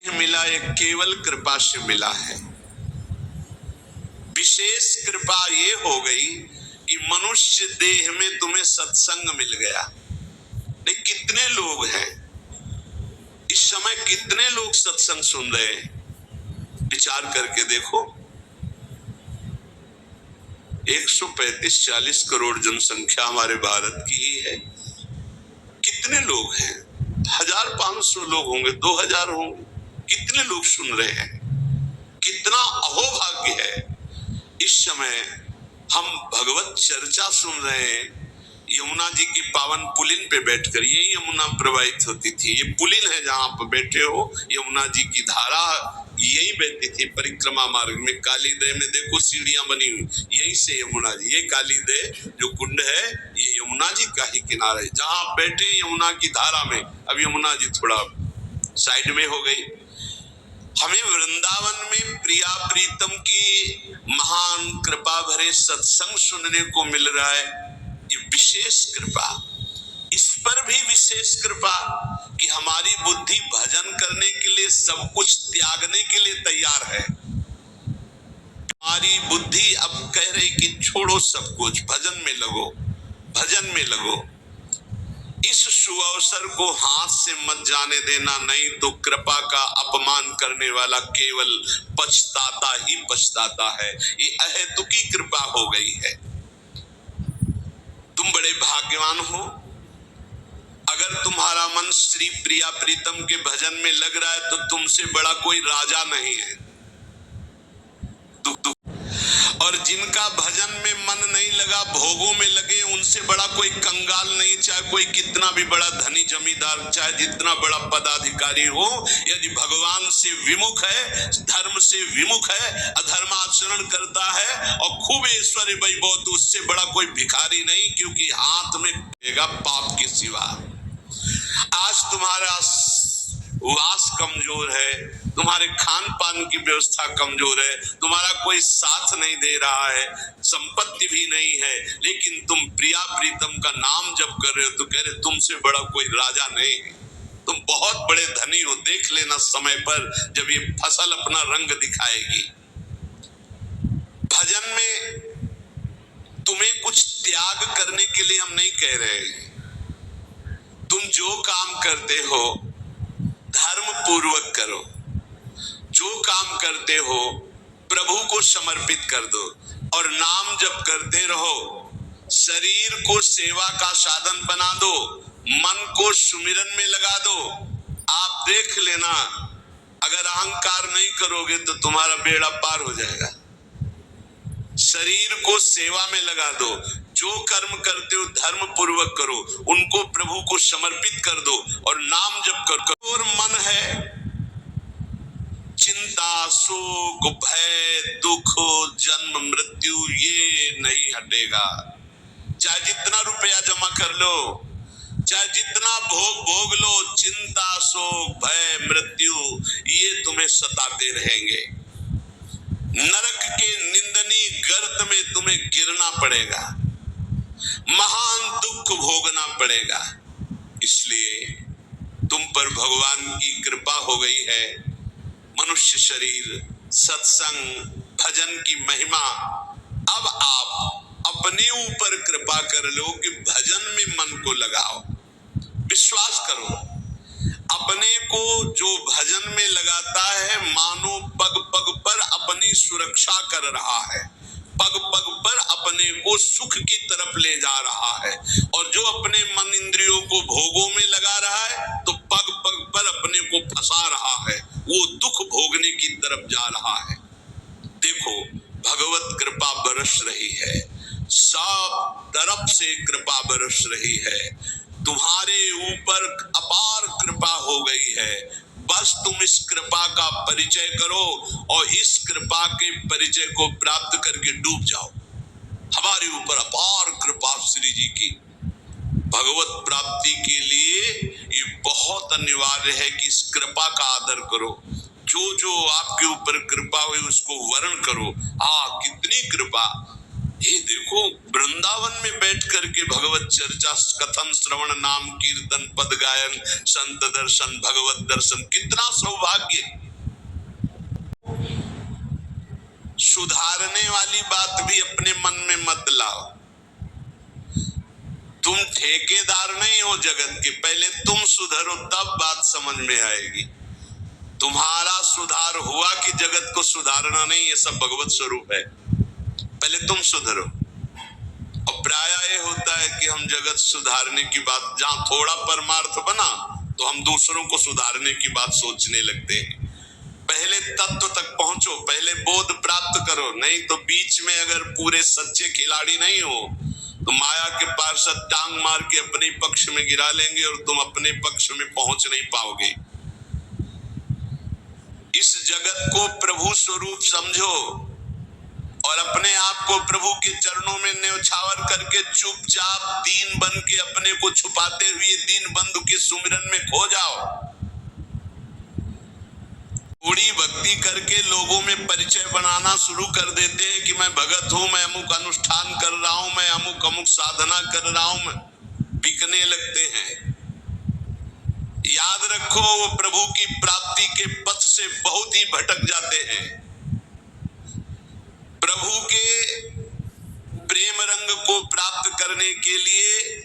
मिला, एक केवल कृपा से मिला है। विशेष कृपा ये हो गई कि मनुष्य देह में तुम्हें सत्संग मिल गया। नहीं, कितने लोग हैं इस समय, कितने लोग सत्संग सुन रहे हैं? विचार करके देखो। 135-40 करोड़ जनसंख्या हमारे भारत की ही है। कितने लोग हैं? 1500 लोग होंगे, 2000 होंगे। कितने लोग सुन रहे हैं? कितना अहोभाग्य है। इस समय हम भगवत चर्चा सुन रहे हैं। यमुना जी की पावन पुलिन पे बैठकर, यही यमुना प्रवाहित होती थी। ये पुलिन है जहां पर बैठे हो, यमुना जी की धारा यही बहती थी। परिक्रमा मार्ग में कालीदय में देखो सीढ़ियां बनी हुई, यही से यमुना जी, ये कालीदय जो कुंड है ये यमुना जी का ही किनारा है। जहां बैठे यमुना की धारा में, अब यमुना जी थोड़ा साइड में हो गई। हमें वृंदावन में प्रिया प्रीतम की महान कृपा भरे सत्संग सुनने को मिल रहा है। ये विशेष कृपा। इस पर भी विशेष कृपा कि हमारी बुद्धि भजन करने के लिए, सब कुछ त्यागने के लिए तैयार है। हमारी बुद्धि अब कह रही कि छोड़ो सब कुछ, भजन में लगो, भजन में लगो। इस सुअवसर को हाथ से मत जाने देना, नहीं तो कृपा का अपमान करने वाला केवल पछताता ही पछताता है। ये अहेतुकी कृपा हो गई है। तुम बड़े भाग्यवान हो अगर तुम्हारा मन श्री प्रिया प्रीतम के भजन में लग रहा है, तो तुमसे बड़ा कोई राजा नहीं है। और जिनका भजन में मन नहीं लगा, भोगों में लगे, उनसे बड़ा कोई कंगाल नहीं। चाहे कोई कितना भी बड़ा धनी जमींदार, चाहे जितना बड़ा पदाधिकारी हो, यदि भगवान से विमुख है, धर्म से विमुख है, अधर्माचरण करता है और खूब ऐश्वर्य वैभव, तो उससे बड़ा कोई भिखारी नहीं, क्योंकि हाथ में रहेगा पाप के सिवा। आज तुम्हारा वास कमजोर है, तुम्हारे खान पान की व्यवस्था कमजोर है, तुम्हारा कोई साथ नहीं दे रहा है, संपत्ति भी नहीं है, लेकिन तुम प्रिया प्रीतम का नाम जप कर रहे हो, तो कह रहे तुमसे बड़ा कोई राजा नहीं। तुम बहुत बड़े धनी हो। देख लेना समय पर जब ये फसल अपना रंग दिखाएगी। भजन में तुम्हें कुछ त्याग करने के लिए हम नहीं कह रहे। तुम जो काम करते हो धर्म पूर्वक करो, जो काम करते हो प्रभु को समर्पित कर दो और नाम जप करते रहो। शरीर को सेवा का साधन बना दो, मन को सुमिरन में लगा दो। आप देख लेना, अगर अहंकार नहीं करोगे तो तुम्हारा बेड़ा पार हो जाएगा। शरीर को सेवा में लगा दो, जो कर्म करते हो धर्म पूर्वक करो, उनको प्रभु को समर्पित कर दो और नाम जप करो। और मन है चिंता, शोक, भय, दुख, जन्म मृत्यु, ये नहीं हटेगा। चाहे जितना रुपया जमा कर लो, चाहे जितना भोग लो, चिंता, शोक, भय, मृत्यु ये तुम्हें सताते रहेंगे। नरक के निंदनीय गर्त में तुम्हें गिरना पड़ेगा, महान दुख भोगना पड़ेगा। इसलिए तुम पर भगवान की कृपा हो गई है। मनुष्य शरीर, सत्संग, भजन की महिमा। अब आप अपने ऊपर कृपा कर लो कि भजन में मन को लगाओ। विश्वास करो, अपने को जो भजन में लगाता है, मानो पग पग पर अपनी सुरक्षा कर रहा है, पग पग पर अपने को सुख की तरफ ले जा रहा है। और जो अपने मन इंद्रियों को भोगों में लगा रहा है, तो पग पग पर अपने को फंसा रहा है, वो दुख भोगने की तरफ जा रहा है। देखो, भगवत कृपा बरस रही है, सब तरफ से कृपा बरस रही है। तुम्हारे ऊपर अपार कृपा हो गई है। बस तुम इस कृपा का परिचय करो और इस कृपा के परिचय को प्राप्त करके डूब जाओ। हमारे ऊपर अपार कृपा श्री जी की। भगवत प्राप्ति के लिए ये बहुत अनिवार्य है कि इस कृपा का आदर करो। जो जो आपके ऊपर कृपा हुई उसको वर्ण करो। कितनी कृपा। ये देखो, वृंदावन में बैठ करके भगवत चर्चा, कथन, श्रवण, नाम कीर्तन, पद गायन, संत दर्शन, भगवत दर्शन, कितना सौभाग्य। वाली बात भी अपने मन में मत लाओ। तुम ठेकेदार नहीं हो जगत के, पहले तुम सुधरो तब बात समझ में आएगी। तुम्हारा सुधार हुआ कि जगत को सुधारना नहीं, ये सब भगवत स्वरूप है। पहले तुम सुधरो। और प्राय ये होता है कि हम जगत सुधारने की बात, जहां थोड़ा परमार्थ बना तो हम दूसरों को सुधारने की बात सोचने लगते हैं। पहले तत्व तक पहुंचो, पहले बोध प्राप्त करो, नहीं तो बीच में अगर पूरे सच्चे खिलाड़ी नहीं हो तो माया के पार्षद टांग मार के अपने पक्ष में गिरा लेंगे और तुम अपने पक्ष में पहुंच नहीं पाओगे। इस जगत को प्रभु स्वरूप समझो और अपने आप को प्रभु के चरणों में न्यौछावर करके चुपचाप दीन बन के अपने को छुपाते हुए दीन बंधु के सुमिरन में खो जाओ। थोड़ी भक्ति करके लोगों में परिचय बनाना शुरू कर देते हैं कि मैं भगत हूं, मैं अमुक अनुष्ठान कर रहा हूं, मैं अमुक अमुक साधना कर रहा हूं, बिकने लगते हैं। याद रखो, वो प्रभु की प्राप्ति के पथ से बहुत ही भटक जाते हैं। प्रभु के प्रेम रंग को प्राप्त करने के लिए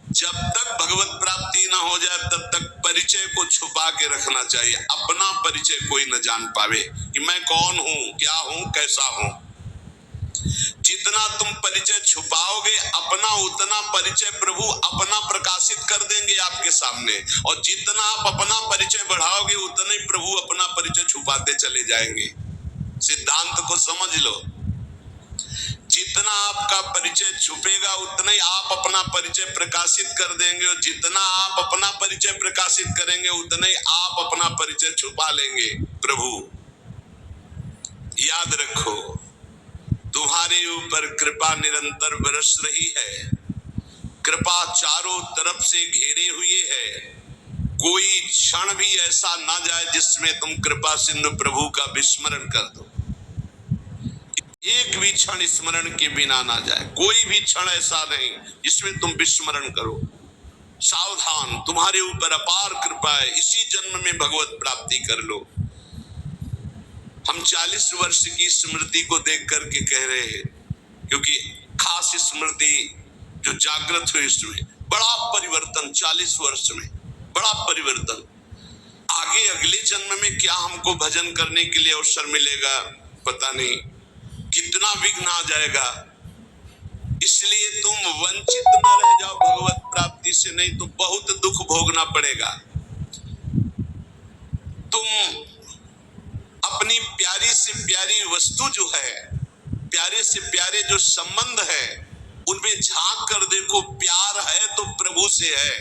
जब तक भगवत प्राप्ति ना हो जाए तब तक परिचय को छुपा के रखना चाहिए। अपना परिचय कोई न जान पावे कि मैं कौन हूं, क्या हूं, कैसा हूं। जितना तुम परिचय छुपाओगे अपना, उतना परिचय प्रभु अपना प्रकाशित कर देंगे आपके सामने, और जितना आप अपना परिचय बढ़ाओगे उतना ही प्रभु अपना परिचय छुपाते चले जाएंगे। सिद्धांत को समझ लो, जितना आपका परिचय छुपेगा उतना ही आप अपना परिचय प्रकाशित कर देंगे, और जितना आप अपना परिचय प्रकाशित करेंगे उतना ही आप अपना परिचय छुपा लेंगे। प्रभु याद रखो, तुम्हारे ऊपर कृपा निरंतर बरस रही है। कृपा चारों तरफ से घेरे हुए है। कोई क्षण भी ऐसा ना जाए जिसमें तुम कृपा सिंधु प्रभु का विस्मरण कर दो। एक भी क्षण स्मरण के बिना ना जाए, कोई भी क्षण ऐसा नहीं जिसमें तुम विस्मरण करो। सावधान, तुम्हारे ऊपर अपार कृपा है, इसी जन्म में भगवत प्राप्ति कर लो। हम 40 वर्ष की स्मृति को देख करके कह रहे हैं, क्योंकि खास स्मृति जो जागृत हुई इसमें बड़ा परिवर्तन, 40 वर्ष में बड़ा परिवर्तन। आगे अगले जन्म में क्या हमको भजन करने के लिए अवसर मिलेगा पता नहीं, कितना विघ्न आ जाएगा। इसलिए तुम वंचित न रह जाओ भगवत प्राप्ति से, नहीं तो बहुत दुख भोगना पड़ेगा। तुम अपनी प्यारी से प्यारी वस्तु जो है, प्यारे से प्यारे जो संबंध है, उनमें झांक कर देखो। प्यार है तो प्रभु से है।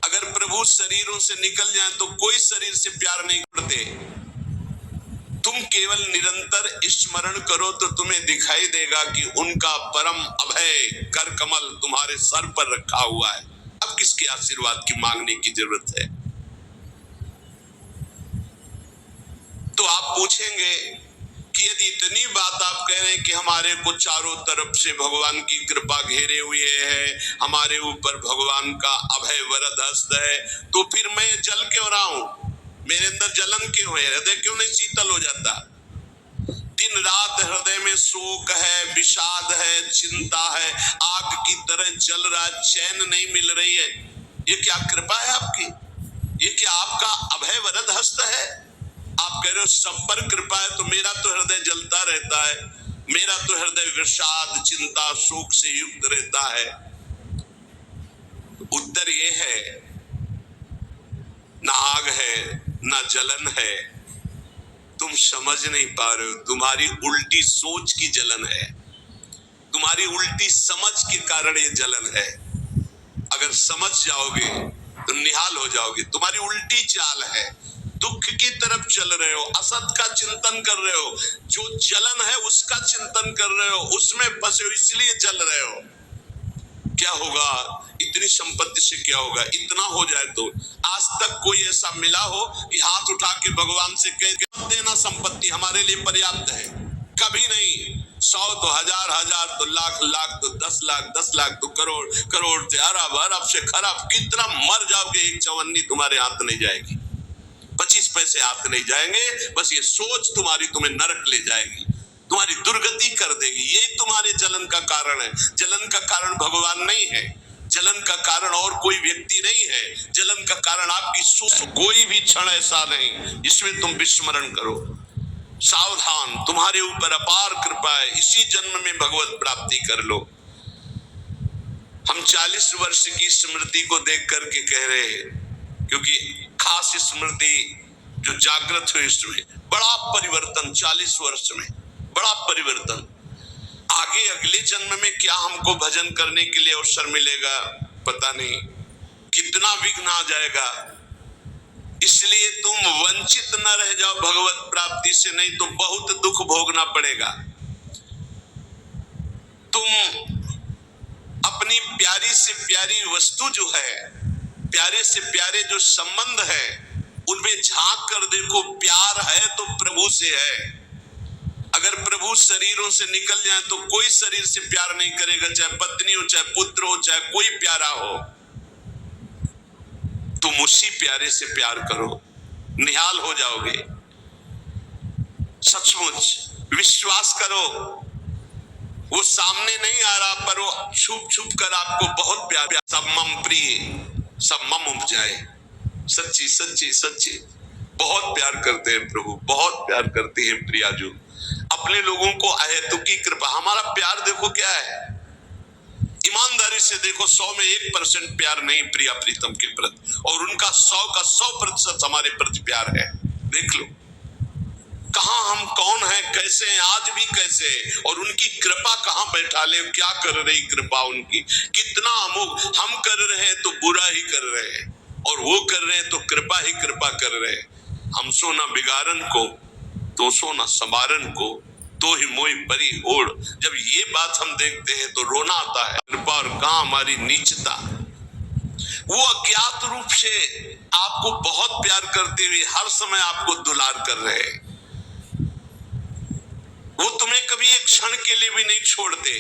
अगर प्रभु शरीरों से निकल जाए तो कोई शरीर से प्यार नहीं करते। तुम केवल निरंतर स्मरण करो तो तुम्हें दिखाई देगा कि उनका परम अभय कर कमल तुम्हारे सर पर रखा हुआ है। अब किसके आशीर्वाद की मांगने की जरूरत है? तो आप पूछेंगे कि यदि इतनी बात आप कह रहे हैं कि हमारे को चारों तरफ से भगवान की कृपा घेरे हुए है, हमारे ऊपर भगवान का अभय वरद हस्त है, तो फिर मैं जल क्यों रहा हूं? मेरे अंदर जलन क्यों है? हृदय क्यों नहीं शीतल हो जाता? दिन रात हृदय में शोक है, विषाद है, चिंता है, आग की तरह जल रहा, चैन नहीं मिल रही है। ये क्या कृपा है आपकी? ये क्या आपका अभय वरद हस्त है? आप कह रहे हो सब पर कृपा है, तो मेरा तो हृदय जलता रहता है, मेरा तो हृदय विषाद, चिंता, शोक से युक्त रहता है। उत्तर ये है, ना आग है ना जलन है। तुम समझ नहीं पा रहे हो, तुम्हारी उल्टी सोच की जलन है, तुम्हारी उल्टी समझ के कारण ये जलन है। अगर समझ जाओगे तो निहाल हो जाओगे। तुम्हारी उल्टी चाल है, दुख की तरफ चल रहे हो, असत का चिंतन कर रहे हो, जो जलन है उसका चिंतन कर रहे हो, उसमें फंसे हो, इसलिए जल रहे हो। क्या होगा? इतनी संपत्ति से क्या होगा? इतना हो जाए तो आज तक कोई ऐसा मिला हो कि हाथ उठा के भगवान से कह देना संपत्ति हमारे लिए पर्याप्त है? कभी नहीं। 100 तो हजार, हजार तो लाख, लाख तो 10 लाख, 10 लाख तो करोड़, करोड़ से अरब, अरब से खरब, कितना मर जाओगे एक चवन्नी तुम्हारे हाथ नहीं जाएगी, 25 पैसे हाथ नहीं जाएंगे। बस ये सोच तुम्हारी तुम्हें नरक ले जाएगी। तुम्हारी दुर्गति कर देगी। ये तुम्हारे जलन का कारण है। जलन का कारण भगवान नहीं है, जलन का कारण और कोई व्यक्ति नहीं है, जलन का कारण आपकी सोच। कोई भी क्षण ऐसा नहीं जिसमें तुम विस्मरण करो। सावधान, तुम्हारे ऊपर अपार कृपा है, इसी जन्म में भगवत प्राप्ति कर लो। हम 40 वर्ष की स्मृति को देख करके कह रहे हैं, क्योंकि खास स्मृति जो जागृत हुई इसमें बड़ा परिवर्तन, 40 वर्ष में बड़ा परिवर्तन। आगे अगले जन्म में क्या हमको भजन करने के लिए अवसर मिलेगा पता नहीं, कितना विघ्न आ जाएगा। इसलिए तुम वंचित न रह जाओ भगवत प्राप्ति से, नहीं तो बहुत दुख भोगना पड़ेगा। तुम अपनी प्यारी से प्यारी वस्तु जो है, प्यारे से प्यारे जो संबंध है, उनमें झांक कर देखो। प्यार है तो प्रभु से है। अगर प्रभु शरीरों से निकल जाए तो कोई शरीर से प्यार नहीं करेगा, चाहे पत्नी हो, चाहे पुत्र हो, चाहे कोई प्यारा हो। तुम उसी प्यारे से प्यार करो, निहाल हो जाओगे। सचमुच विश्वास करो, वो सामने नहीं आ रहा, पर वो छुप छुप कर आपको बहुत प्यार। सब मम प्रिय, सब मम उपजाए। सच्ची सच्ची सच्ची बहुत प्यार करते हैं प्रभु, बहुत प्यार करते हैं प्रियाजू अपने लोगों को। अहेतुकी कृपा, हमारा प्यार देखो क्या है, ईमानदारी से देखो, 100 में 1% प्यार नहीं प्रिया प्रीतम के प्रति, और उनका 100 का 100% हमारे प्रति प्यार है। देख लो कहां हम कौन है, कैसे हैं, आज भी कैसे, और उनकी कृपा कहां बैठा ले, क्या कर रही कृपा उनकी, कितना अमोघ। हम कर रहे हैं तो बुरा ही कर रहे हैं, और वो कर रहे हैं तो कृपा ही कृपा कर रहे हैं। हम सो न बिगाड़न को, तो सो न संवारन को, तो ही मोई परी ओढ़। जब ये बात हम देखते हैं तो रोना आता है। कृपा और कहां हमारी नीचता। वो अज्ञात रूप से आपको बहुत प्यार करते हुए हर समय आपको दुलार कर रहे हैं। वो तुम्हें कभी एक क्षण के लिए भी नहीं छोड़ते।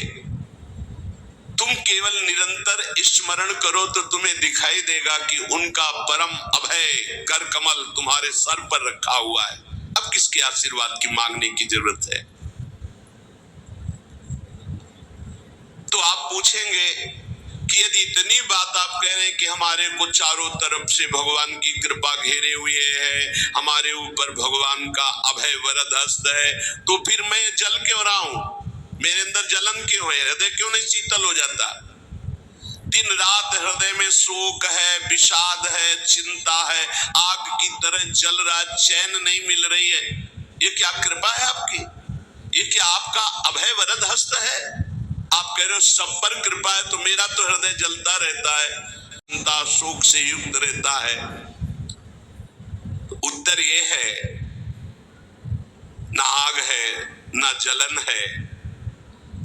तुम केवल निरंतर स्मरण करो तो तुम्हें दिखाई देगा कि उनका परम अभय कर कमल तुम्हारे सर पर रखा हुआ है। अब किसके आशीर्वाद की मांगने की जरूरत है? तो आप पूछेंगे कि यदि इतनी बात आप कह रहे हैं कि हमारे को चारों तरफ से भगवान की कृपा घेरे हुए है, हमारे ऊपर भगवान का अभय वरद हस्त है, तो फिर मैं जल क्यों रहा हूं? मेरे अंदर जलन क्यों है? हृदय क्यों नहीं शीतल हो जाता? दिन रात हृदय में शोक है, विषाद है, चिंता है, आग की तरह जल रहा, चैन नहीं मिल रही है। ये क्या कृपा है आपकी? ये क्या आपका अभय वरद हस्त है? आप कह रहे हो सब पर कृपा है, तो मेरा तो हृदय जलता रहता है, चिंता शोक से युक्त रहता है। तो उत्तर ये है, ना आग है ना जलन है,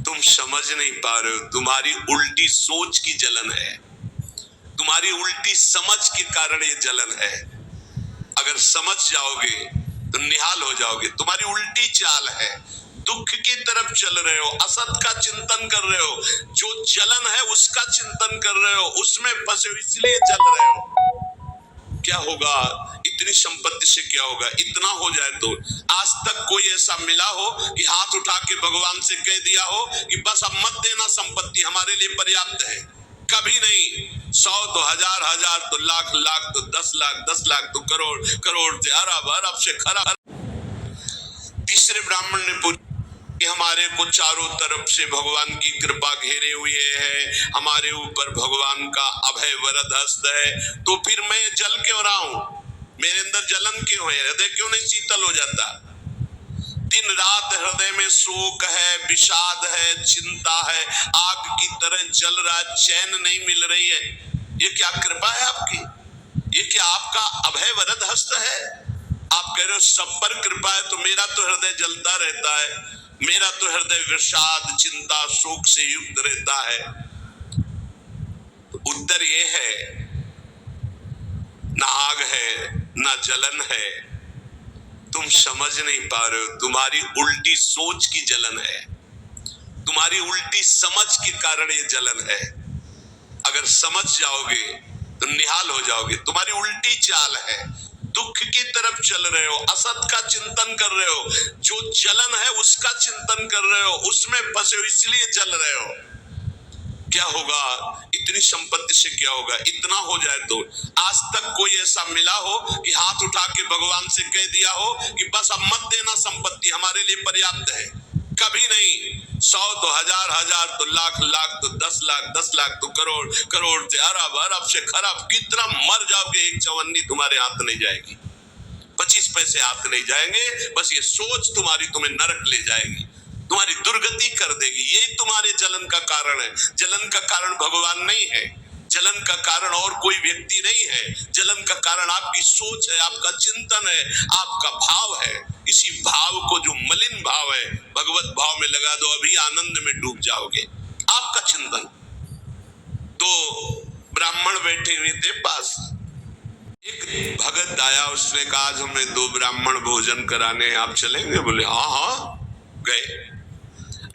तुम समझ नहीं पा रहे हो। तुम्हारी उल्टी सोच की जलन है, तुम्हारी उल्टी समझ के कारण ये जलन है। अगर समझ जाओगे तो निहाल हो जाओगे। तुम्हारी उल्टी चाल है, दुख की तरफ चल रहे हो, असत का चिंतन कर रहे हो, जो जलन है उसका चिंतन कर रहे हो, उसमें फंसे हो, इसलिए चल रहे हो। क्या होगा? इतनी संपत्ति से क्या होगा? इतना हो जाए तो आज तक कोई ऐसा मिला हो कि हाथ उठा के भगवान से कह दिया हो कि बस अब मत देना, संपत्ति हमारे लिए पर्याप्त है? कभी नहीं। 100 तो हजार, हजार तो लाख, लाख तो 10 लाख, 10 लाख तो करोड़, करोड़ से अरब, अरब से खरब। तीसरे ब्राह्मण ने पूछा कि हमारे को चारों तरफ से भगवान की कृपा घेरे हुए है, हमारे ऊपर भगवान का अभय वरद हस्त है, तो फिर मैं जल क्यों रहा हूं? मेरे अंदर जलन क्यों है? हृदय क्यों नहीं शीतल हो जाता? दिन रात हृदय में शोक है, विषाद है, चिंता है, आग की तरह जल रहा, चैन नहीं मिल रही है। ये क्या कृपा है आपकी? ये क्या आपका अभय वरद हस्त है? आप कह रहे हो सब पर कृपा है, तो मेरा तो हृदय जलता रहता है, मेरा तो हृदय विषाद, चिंता, शोक से युक्त रहता है। तो उत्तर ये है, ना आग है ना जलन है, तुम समझ नहीं पा रहे हो। तुम्हारी उल्टी सोच की जलन है, तुम्हारी उल्टी समझ के कारण ये जलन है। अगर समझ जाओगे तो निहाल हो जाओगे। तुम्हारी उल्टी चाल है, दुख की तरफ चल रहे हो, असत का चिंतन कर रहे हो, जो जलन है उसका चिंतन कर रहे हो, उसमें फंसे हो, इसलिए जल रहे हो। क्या होगा? इतनी संपत्ति से क्या होगा? इतना हो जाए तो आज तक कोई ऐसा मिला हो कि हाथ उठा के भगवान से कह दिया हो कि बस अब मत देना, संपत्ति हमारे लिए पर्याप्त है? कभी नहीं। 100 तो हजार, हजार तो लाख, लाख तो 10 लाख, 10 लाख तो करोड़, करोड़ से अरब, अरब से खरब, कितना मर जाओगे, एक चवन्नी तुम्हारे हाथ नहीं जाएगी, 25 पैसे हाथ नहीं जाएंगे। बस ये सोच तुम्हारी तुम्हें नरक ले जाएगी, तुम्हारी दुर्गति कर देगी। यही तुम्हारे जलन का कारण है। जलन का कारण भगवान नहीं है, जलन का कारण और कोई व्यक्ति नहीं है, जलन का कारण आपकी सोच है, आपका चिंतन है, आपका भाव है। इसी भाव को, जो मलिन भाव है, भगवत भाव में लगा दो, अभी आनंद में डूब जाओगे। आपका चिंतन। तो ब्राह्मण बैठे हुए थे पास, एक भगत आया, उसने कहा आज हमें 2 ब्राह्मण भोजन कराने हैं, आप चलेंगे? बोले हाँ हाँ। गए,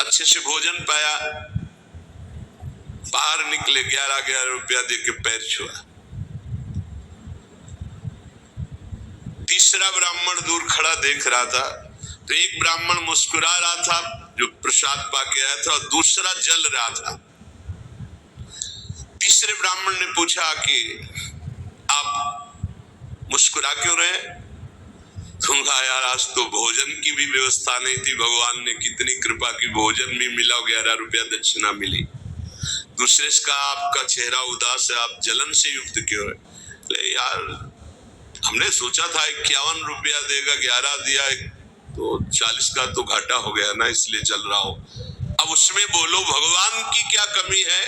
अच्छे से भोजन पाया, बाहर निकले, 11 रुपया दे के पैर छुआ। तीसरा ब्राह्मण दूर खड़ा देख रहा था, तो एक ब्राह्मण मुस्कुरा रहा था जो प्रसाद पाके आया था, और दूसरा जल रहा था। तीसरे ब्राह्मण ने पूछा कि आप मुस्कुरा क्यों रहे? तुम कहा यार आज तो भोजन की भी व्यवस्था नहीं थी, भगवान ने कितनी कृपा की, भोजन भी मिला, 11 रुपया दक्षिणा मिली। दूसरे का आपका चेहरा उदास है, आप जलन से युक्त क्यों है? ले यार हमने सोचा था 51 रुपया देगा, 11 दिया, तो 40 का तो घाटा हो गया ना, इसलिए चल रहा हूं। अब उसमें बोलो भगवान की क्या कमी है?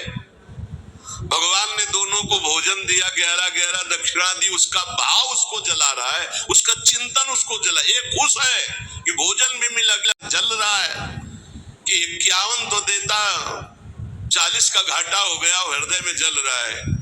भगवान ने दोनों को भोजन दिया, 11 दक्षिणा दी, उसका भाव उसको जला रहा है, उसका चिंतन उसको जला। एक खुश है कि भोजन भी मिला, जल रहा है कि 51 तो देता, 40 का घाटा हो गया, हृदय में जल रहा है।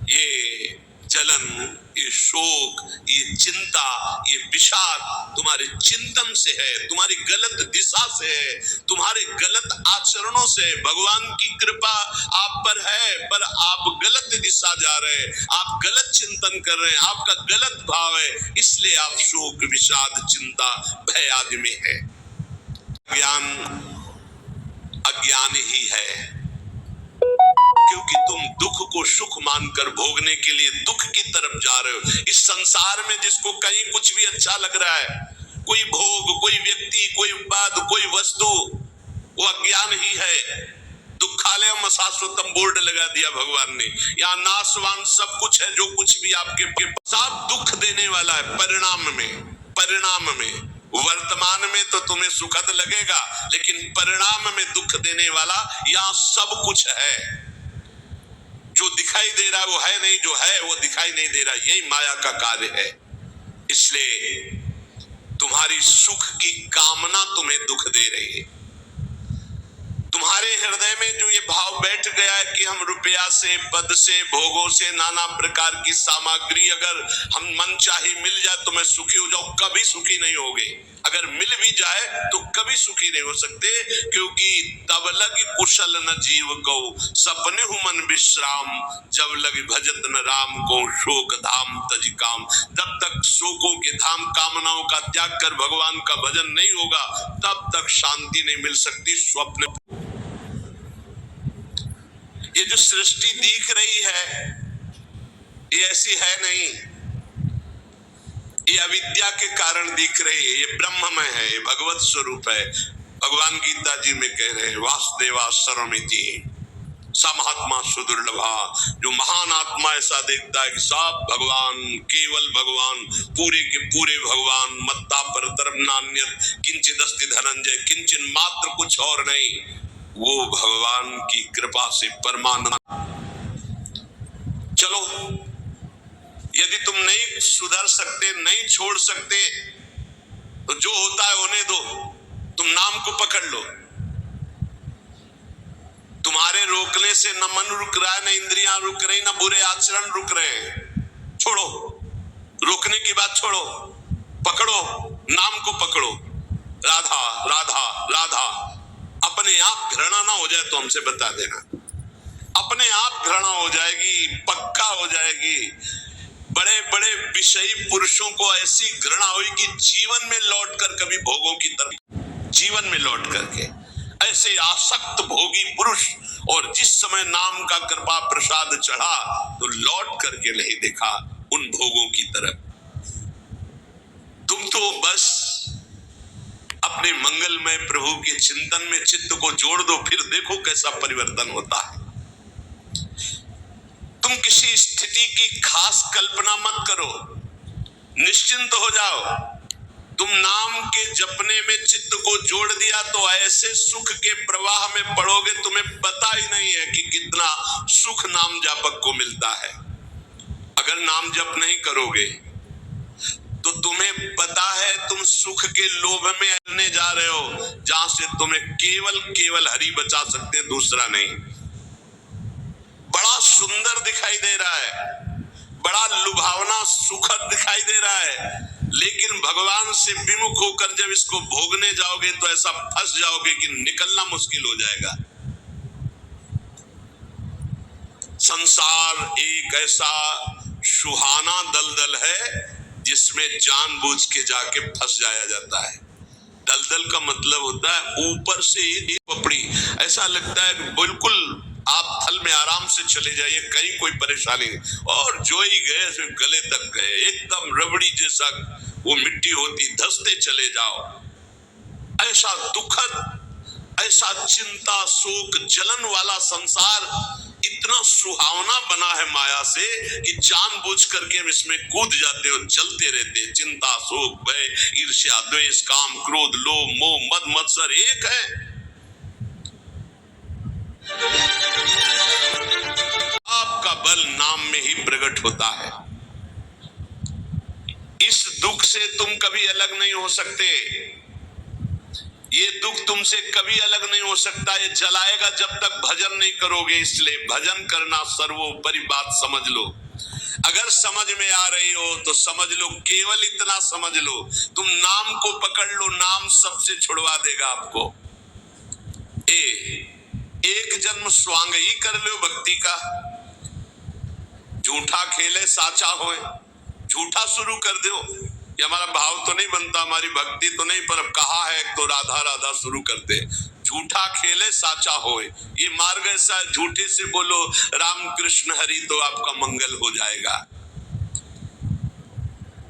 ये जलन, ये शोक, ये चिंता, ये विषाद तुम्हारे चिंतन से है, तुम्हारी गलत दिशा से है, तुम्हारे गलत आचरणों से। भगवान की कृपा आप पर है, पर आप गलत दिशा जा रहे हैं, आप गलत चिंतन कर रहे हैं, आपका गलत भाव है, इसलिए आप शोक, विषाद, चिंता, भय आदि में है। ज्ञान अज्ञान ही है, क्योंकि तुम दुख को सुख मानकर भोगने के लिए दुख की तरफ जा रहे हो। इस संसार में जिसको कहीं कुछ भी अच्छा लग रहा है, कोई भोग, कोई व्यक्ति, कोई पद, कोई वस्तु, वो अज्ञान ही है। दुखालयम शाश्वतम बोर्ड लगा दिया भगवान ने, यहाँ नाशवान सब कुछ है, जो कुछ भी आपके सब दुख देने वाला है। परिणाम में वर्तमान में तो तुम्हें सुखद लगेगा, लेकिन परिणाम में दुख देने वाला यहाँ सब कुछ है। जो दिखाई दे रहा है वो है नहीं, जो है वो दिखाई नहीं दे रहा, यही माया का कार्य है। इसलिए तुम्हारी सुख की कामना तुम्हें दुख दे रही है। तुम्हारे हृदय में जो ये भाव बैठ गया है कि हम रुपया से, पद से, भोगों से, नाना प्रकार की सामग्री अगर हम मन चाहे मिल जाए तो मैं सुखी हो जाऊं, कभी सुखी नहीं होगे। अगर मिल भी जाए तो कभी सुखी नहीं हो सकते, क्योंकि तब लग कुशल न जीव को, सपने हु मन विश्राम, जब लग भजत न राम को, शोक धाम तज काम। जब तक शोकों के धाम, कामनाओं का त्याग कर भगवान का भजन नहीं होगा, तब तक शांति नहीं मिल सकती। स्वप्न, ये जो सृष्टि दिख रही है ये ऐसी है नहीं, ये अविद्या के कारण दिख रही है, ये ब्रह्ममय है, ये भगवत स्वरूप है। भगवान गीता जी में कह रहे हैं वासुदेवा सर्वमिति, समहात्मा सुदुर्लभा। जो महान आत्मा ऐसा देखता है कि सब भगवान, केवल भगवान, पूरे के पूरे भगवान, मत्ता परतरम नान्यत् किंचित् अस्ति धनंजय, किंचन मात्र कुछ और नहीं, वो भगवान की कृपा से परमानंद। चलो, यदि तुम नहीं सुधर सकते, नहीं छोड़ सकते, तो जो होता है होने दो, तुम नाम को पकड़ लो। तुम्हारे रोकने से न मन रुक रहा है, न इंद्रियां रुक रही, न बुरे आचरण रुक रहे हैं। छोड़ो, रोकने की बात छोड़ो, पकड़ो, नाम को पकड़ो। राधा राधा राधा। अपने आप घृणा ना हो जाए तो हमसे बता देना, अपने आप घृणा हो जाएगी, पक्का हो जाएगी। बड़े बड़े विषयी पुरुषों को ऐसी घृणा हुई कि जीवन में लौटकर कभी भोगों की तरफ, जीवन में लौट करके ऐसे आसक्त भोगी पुरुष, और जिस समय नाम का कृपा प्रसाद चढ़ा तो लौट करके नहीं देखा उन भोगों की तरफ। तुम तो बस अपने मंगलमय प्रभु के चिंतन में चित्त को जोड़ दो, फिर देखो कैसा परिवर्तन होता है। तुम किसी स्थिति की खास कल्पना मत करो, निश्चिंत हो जाओ। तुम नाम के जपने में चित्त को जोड़ दिया तो ऐसे सुख के प्रवाह में पड़ोगे, तुम्हें पता ही नहीं है कि कितना सुख नाम जापक को मिलता है। अगर नाम जप नहीं करोगे तो तुम्हें पता है तुम सुख के लोभ में रहने जा रहे हो, जहां से तुम्हें केवल हरि बचा सकते हैं, दूसरा नहीं। बड़ा सुंदर दिखाई दे रहा है, बड़ा लुभावना सुखद दिखाई दे रहा है, लेकिन भगवान से विमुख होकर जब इसको भोगने जाओगे तो ऐसा फंस जाओगे कि निकलना मुश्किल हो जाएगा। संसार एक ऐसा सुहाना दलदल है जिसमें जानबूझ के जाके फंस जाया जाता है। दलदल का मतलब होता है ऊपर से एक पपड़ी, ऐसा लगता है कि बिल्कुल आप थल में आराम से चले जाइए, कहीं कोई परेशानी नहीं, और जो ही गए फिर गले तक गए, एकदम रबड़ी जैसा वो मिट्टी होती, धंसते चले जाओ। ऐसा दुखद, ऐसा चिंता शोक जलन वाला संसार इतना सुहावना बना है माया से कि जानबूझ करके हम इसमें कूद जाते और चलते रहते। चिंता शोक भय ईर्ष्या द्वेष काम क्रोध लोभ मोह मद मत्सर एक है। आपका बल नाम में ही प्रकट होता है। इस दुख से तुम कभी अलग नहीं हो सकते, ये दुख तुमसे कभी अलग नहीं हो सकता, ये जलाएगा जब तक भजन नहीं करोगे। इसलिए भजन करना सर्वोपरि बात समझ लो। अगर समझ में आ रही हो तो समझ लो, केवल इतना समझ लो, तुम नाम को पकड़ लो, नाम सबसे छुड़वा देगा आपको। एक जन्म स्वांग ही कर लो भक्ति का, झूठा खेले साचा होए, झूठा शुरू कर दो। ये हमारा भाव तो नहीं बनता, हमारी भक्ति तो नहीं, पर अब कहा है तो राधा राधा शुरू करते। झूठा खेले साचा होए, ये मार्ग ऐसा है, झूठे से बोलो राम कृष्ण हरि तो आपका मंगल हो जाएगा।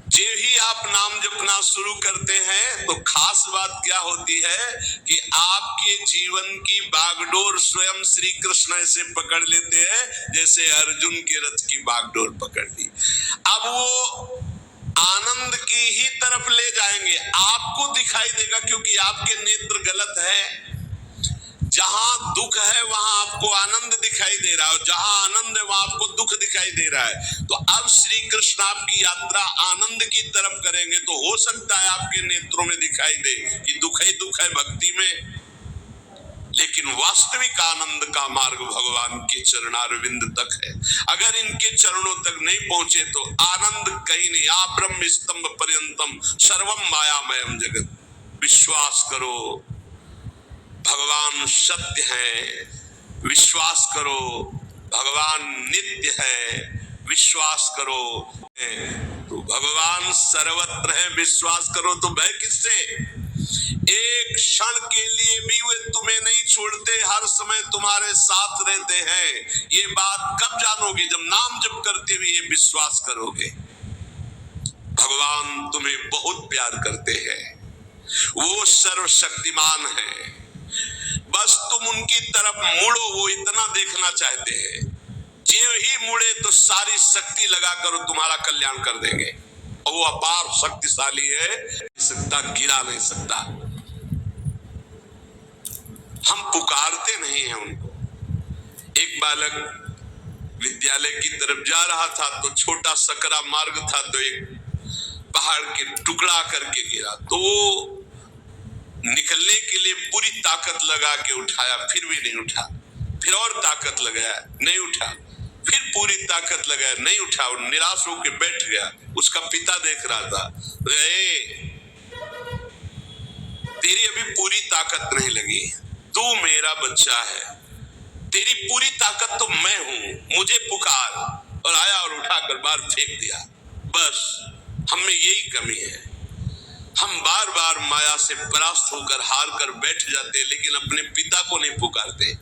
जे ही आप नाम जपना शुरू करते हैं तो खास बात क्या होती है कि आपके जीवन की बागडोर स्वयं श्री कृष्ण ऐसे पकड़ लेते हैं जैसे अर्जुन के रथ की बागडोर पकड़ ली। अब वो आनंद की ही तरफ ले जाएंगे, आपको दिखाई देगा क्योंकि आपके नेत्र गलत है। जहां दुख है वहां आपको आनंद दिखाई दे रहा है, जहां आनंद है वहां आपको दुख दिखाई दे रहा है। तो अब श्री कृष्ण आपकी यात्रा आनंद की तरफ करेंगे तो हो सकता है आपके नेत्रों में दिखाई दे कि दुख ही दुख है भक्ति में, लेकिन वास्तविक आनंद का मार्ग भगवान के चरणारविंद तक है। अगर इनके चरणों तक नहीं पहुंचे तो आनंद कहीं नहीं। आ ब्रह्म स्तंभ पर्यंतम सर्वम मायामयम जगत। विश्वास करो भगवान सत्य है, विश्वास करो भगवान नित्य है, विश्वास करो तो भगवान सर्वत्र है, विश्वास करो तो भय किससे। एक क्षण के लिए भी वे तुम्हें नहीं छोड़ते, हर समय तुम्हारे साथ रहते हैं। ये बात कब जानोगे, जब नाम जप करते हुए ये विश्वास करोगे। भगवान तुम्हें बहुत प्यार करते हैं, वो सर्वशक्तिमान है, बस तुम उनकी तरफ मुड़ो, वो इतना देखना चाहते हैं। जो ही मुड़े तो सारी शक्ति लगाकर तुम्हारा कल्याण कर देंगे, और वो अपार शक्तिशाली है, सकता गिरा नहीं सकता। हम पुकारते नहीं हैं उनको। एक बालक विद्यालय की तरफ जा रहा था तो छोटा सकरा मार्ग था, तो एक पहाड़ के टुकड़ा करके गिरा, तो निकलने के लिए पूरी ताकत लगा के उठाया, फिर भी नहीं उठा, फिर और ताकत लगाया नहीं उठा, फिर पूरी ताकत लगाया नहीं उठा, और निराश होकर बैठ गया। उसका पिता देख रहा था, तेरी अभी पूरी ताकत नहीं लगी, तू मेरा बच्चा है, तेरी पूरी ताकत तो मैं हूं, मुझे पुकार। और आया और उठाकर बाहर फेंक दिया। बस हम में यही कमी है, हम बार बार माया से परास्त होकर हार कर बैठ जाते, लेकिन अपने पिता को नहीं पुकारते।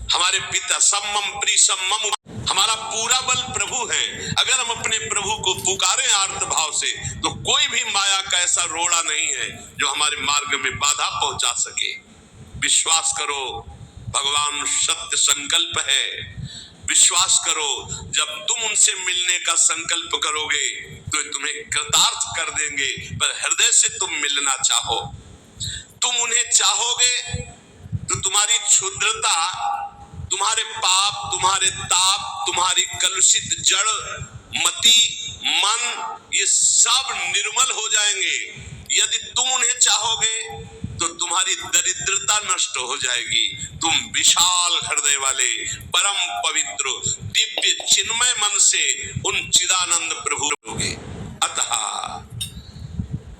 हमारे पिता सम्मम प्रीसम्मम, हमारा पूरा बल प्रभु है। अगर हम अपने प्रभु को पुकारें आर्त भाव से, तो कोई भी माया का ऐसा रोड़ा नहीं है जो हमारे मार्ग में बाधा पहुंचा सके। विश्वास करो, भगवान सत्य संकल्प है। विश्वास करो, जब तुम उनसे मिलने का संकल्प करोगे तो तुम्हें कृतार्थ कर देंगे, पर हृदय से तुम मिलना चाहो। तुम उन्हें चाहोगे तो तुम्हारी क्षुद्रता, तुम्हारे पाप, तुम्हारे ताप, तुम्हारी कलुषित जड़ मति मन, ये सब निर्मल हो जाएंगे। यदि तुम उन्हें चाहोगे तो तुम्हारी दरिद्रता नष्ट हो जाएगी। तुम विशाल हृदय वाले परम पवित्र दिव्य चिन्मय मन से उन चिदानंद प्रभु होगे। अतः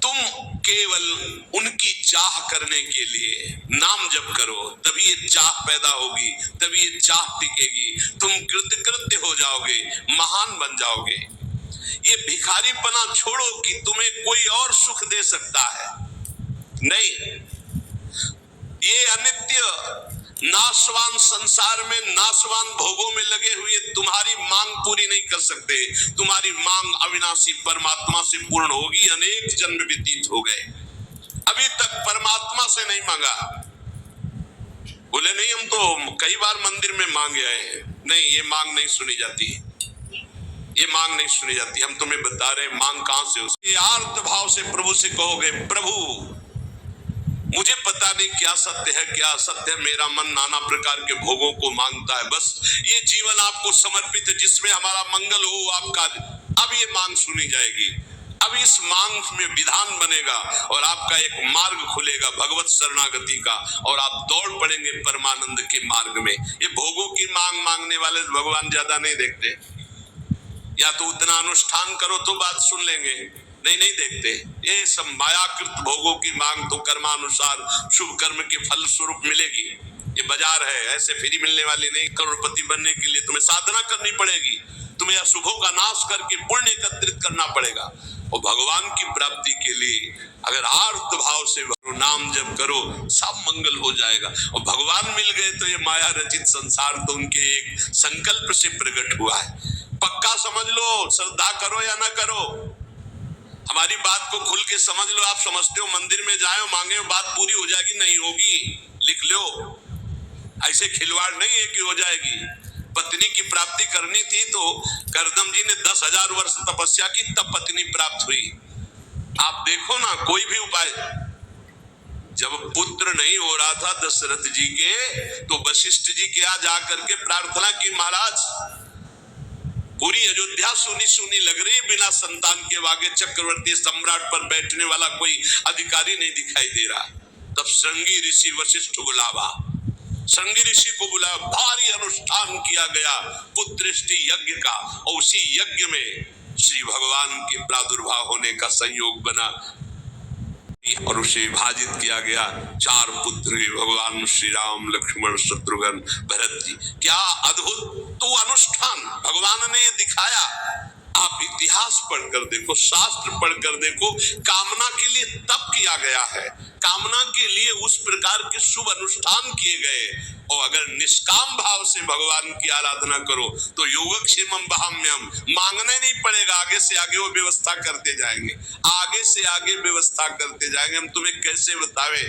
तुम केवल उनकी चाह करने के लिए नाम जप करो, तभी ये चाह पैदा होगी, तभी ये चाह टिकेगी। तुम कृतकृत्य हो जाओगे, महान बन जाओगे। ये भिखारीपना छोड़ो कि तुम्हें कोई और सुख दे सकता है, नहीं। ये अनित्य नाशवान संसार में नाशवान भोगों में लगे हुए तुम्हारी मांग पूरी नहीं कर सकते। तुम्हारी मांग अविनाशी परमात्मा से पूर्ण होगी। अनेक जन्म व्यतीत हो गए, अभी तक परमात्मा से नहीं मांगा। बोले नहीं, हम तो कई बार मंदिर में मांगे आए हैं। नहीं, ये मांग नहीं सुनी जाती, ये मांग नहीं सुनी जाती। हम तुम्हें बता रहे मांग कहां से होगी। आर्त भाव से प्रभु से कहोगे, प्रभु मुझे पता नहीं क्या सत्य है क्या असत्य है, मेरा मन नाना प्रकार के भोगों को मांगता है, बस ये जीवन आपको समर्पित है जिसमें हमारा मंगल हो आपका। अब ये मांग सुनी जाएगी, अब इस मांग में विधान बनेगा और आपका एक मार्ग खुलेगा भगवत शरणागति का, और आप दौड़ पड़ेंगे परमानंद के मार्ग में। ये भोगों की मांग मांगने वाले भगवान ज्यादा नहीं देखते। या तो उतना अनुष्ठान करो तो बात सुन लेंगे, नहीं देखते। ये सब मायाकृत भोगों की मांग तो कर्मानुसार शुभ कर्म के फल स्वरूप मिलेगी। ये बाजार है, ऐसे फ्री मिलने वाली नहीं। करोड़पति बनने के लिए तुम्हें साधना करनी पड़ेगी, तुम्हें अशुभों का नाश करके पुण्य एकत्रित करना पड़ेगा। और भगवान की प्राप्ति के लिए अगर आर्त भाव से नाम जप करो, सब मंगल हो जाएगा। और भगवान मिल गए तो ये माया रचित संसार तो उनके एक संकल्प से प्रकट हुआ है। पक्का समझ लो, श्रद्धा करो या ना करो, हमारी बात को खुल के समझ लो। आप समझते हो मंदिर में जाए मांगे बात पूरी हो जाएगी, नहीं होगी, लिख लो। ऐसे खिलवाड़ नहीं है कि हो जाएगी। पत्नी की प्राप्ति करनी थी तो करदम जी ने 10,000 वर्ष तपस्या की, तब पत्नी प्राप्त हुई। आप देखो ना, कोई भी उपाय। जब पुत्र नहीं हो रहा था दशरथ जी के, तो वशिष्ठ जी के यहाँ जाकर के प्रार्थना की, महाराज पूरी अयोध्या सुनी सुनी लग रही, बिना संतान के आगे चक्रवर्ती सम्राट पर बैठने वाला कोई अधिकारी नहीं दिखाई दे रहा। तब श्रृंगी ऋषि वशिष्ठ बुलावा, श्रृंगी ऋषि को बुलाया, भारी अनुष्ठान किया गया पुत्रेष्टि यज्ञ का, और उसी यज्ञ में श्री भगवान के प्रादुर्भाव होने का संयोग बना और उसे विभाजित किया गया। 4 पुत्र भगवान श्री राम, लक्ष्मण, शत्रुघ्न, भरत जी। क्या अद्भुत तो अनुष्ठान भगवान ने दिखाया। आप इतिहास पढ़कर देखो, शास्त्र पढ़कर देखो, कामना के लिए तप किया गया है, कामना के लिए उस प्रकार के शुभ अनुष्ठान किए गए। और अगर निष्काम भाव से भगवान की आराधना करो तो योगक्षेमम वहाम्यम, मांगने नहीं पड़ेगा, आगे से आगे वो व्यवस्था करते जाएंगे, आगे से आगे व्यवस्था करते जाएंगे। हम तुम्हें कैसे बतावे,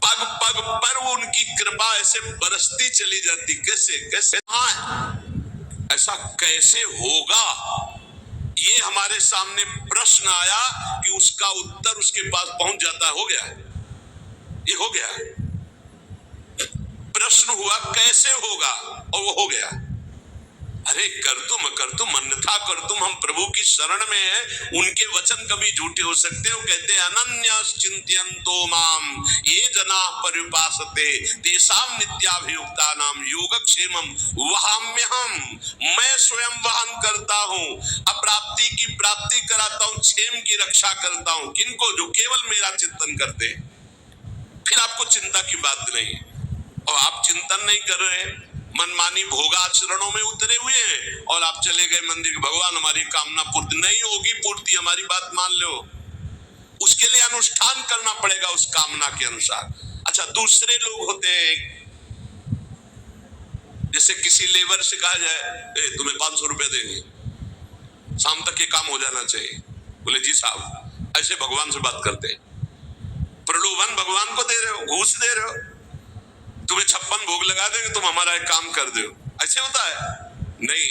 पग पग पर वो उनकी कृपा ऐसे बरसती चली जाती। कैसे कैसे, हाँ ऐसा कैसे होगा, ये हमारे सामने प्रश्न आया कि उसका उत्तर उसके पास पहुंच जाता। हो गया, ये हो गया। प्रश्न हुआ कैसे होगा, और वो हो गया। अरे कर तुम अन्यथा कर तुम, हम प्रभु की शरण में है, उनके वचन कभी झूठे हो सकते हो। कहते हैं अनन्यस चिंत्यन्तो माम ये जना पर्युपासते तेषां नित्याभियुक्तानां योगक्षेमं वहाम्यहम्, मैं स्वयं वहन करता हूँ, अप्राप्ति की प्राप्ति कराता हूँ, क्षेम की रक्षा करता हूँ। किनको? जो केवल मेरा चिंतन करते। फिर आपको चिंता की बात नहीं, और आप चिंतन नहीं कर रहे, मनमानी भोगाचरणों में उतरे हुए हैं और आप चले गए मंदिर के, भगवान हमारी कामना पूर्ति नहीं होगी, पूर्ति हमारी बात मान लो, उसके लिए अनुष्ठान करना पड़ेगा उस कामना के अनुसार। अच्छा, दूसरे लोग होते हैं, जैसे किसी लेबर से कहा जाए तुम्हें 500 रुपए देंगे, शाम तक ये काम हो जाना चाहिए, बोले जी साहब, ऐसे भगवान से बात करते हैं। प्रलोभन भगवान को दे रहे हो, घूस दे रहे हो, तुम्हें 56 भोग लगा देंगे, तुम हमारा एक काम कर दो, ऐसे होता है? नहीं,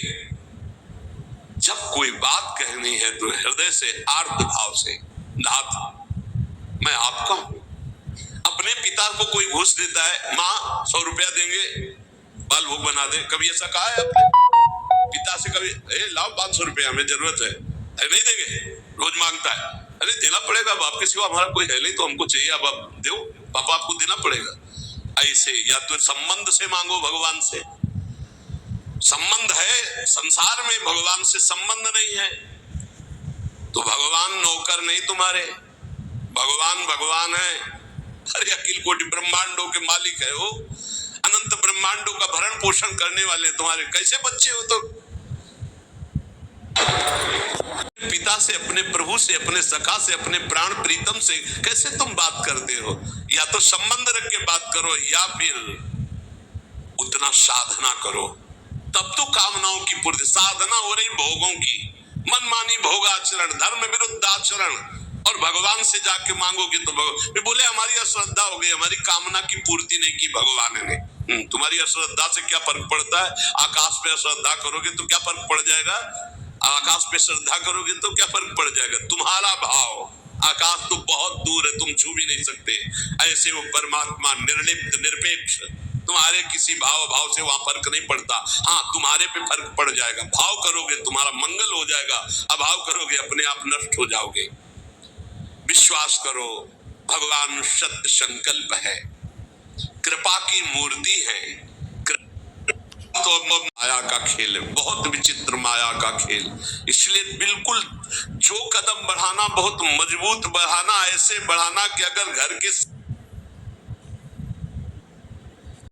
जब कोई बात कहनी है तो हृदय से, आर्त भाव से, नाथ मैं आपका हूं। अपने पिता को कोई घूस देता है, माँ 100 रुपया देंगे बाल भोग बना दे, कभी ऐसा कहा है आपने पिता से? कभी लाओ 500 रुपया हमें जरूरत है, अरे नहीं देंगे, रोज मांगता है, अरे देना पड़ेगा, बाप के सिवा हमारा कोई है नहीं, तो हमको चाहिए, अब आप दो, पापा आपको देना पड़ेगा। ऐसे या तो संबंध से मांगो, भगवान से संबंध है, संसार में भगवान से संबंध नहीं है तो भगवान नौकर नहीं तुम्हारे, भगवान भगवान है, अरे अखिल कोटि ब्रह्मांडों के मालिक है वो, अनंत ब्रह्मांडों का भरण पोषण करने वाले तुम्हारे कैसे बच्चे हो? तो पिता से, अपने प्रभु से, अपने सखा से, अपने प्राण प्रीतम से कैसे तुम बात करते हो? या तो संबंध रख के बात करो या फिर उतना साधना करो, तब तो कामनाओं की पूर्ति। साधना हो रही भोगों की, मनमानी भोगाचरण, धर्म विरुद्ध आचरण, और भगवान से जाके मांगोगे तो भगवान बोले हमारी अश्रद्धा हो गई, हमारी कामना की पूर्ति नहीं की भगवान ने। तुम्हारी अश्रद्धा से क्या फर्क पड़ता है? आकाश पे अश्रद्धा करोगे तो क्या फर्क पड़ जाएगा? आकाश पे श्रद्धा करोगे तो क्या फर्क पड़ जाएगा? तुम्हारा भाव, आकाश तो बहुत दूर है, तुम छू भी नहीं सकते, ऐसे वो परमात्मा निर्लिप्त निरपेक्ष, तुम्हारे किसी भाव से वहां फर्क नहीं पड़ता। हाँ, तुम्हारे पे फर्क पड़ जाएगा, भाव करोगे तुम्हारा मंगल हो जाएगा, अभाव करोगे अपने आप नष्ट हो जाओगे। विश्वास करो, भगवान सत्य संकल्प है, कृपा की मूर्ति है। तो माया का खेल है, बहुत विचित्र माया का खेल, इसलिए बिल्कुल जो कदम बढ़ाना बहुत मजबूत बढ़ाना, ऐसे बढ़ाना कि अगर घर के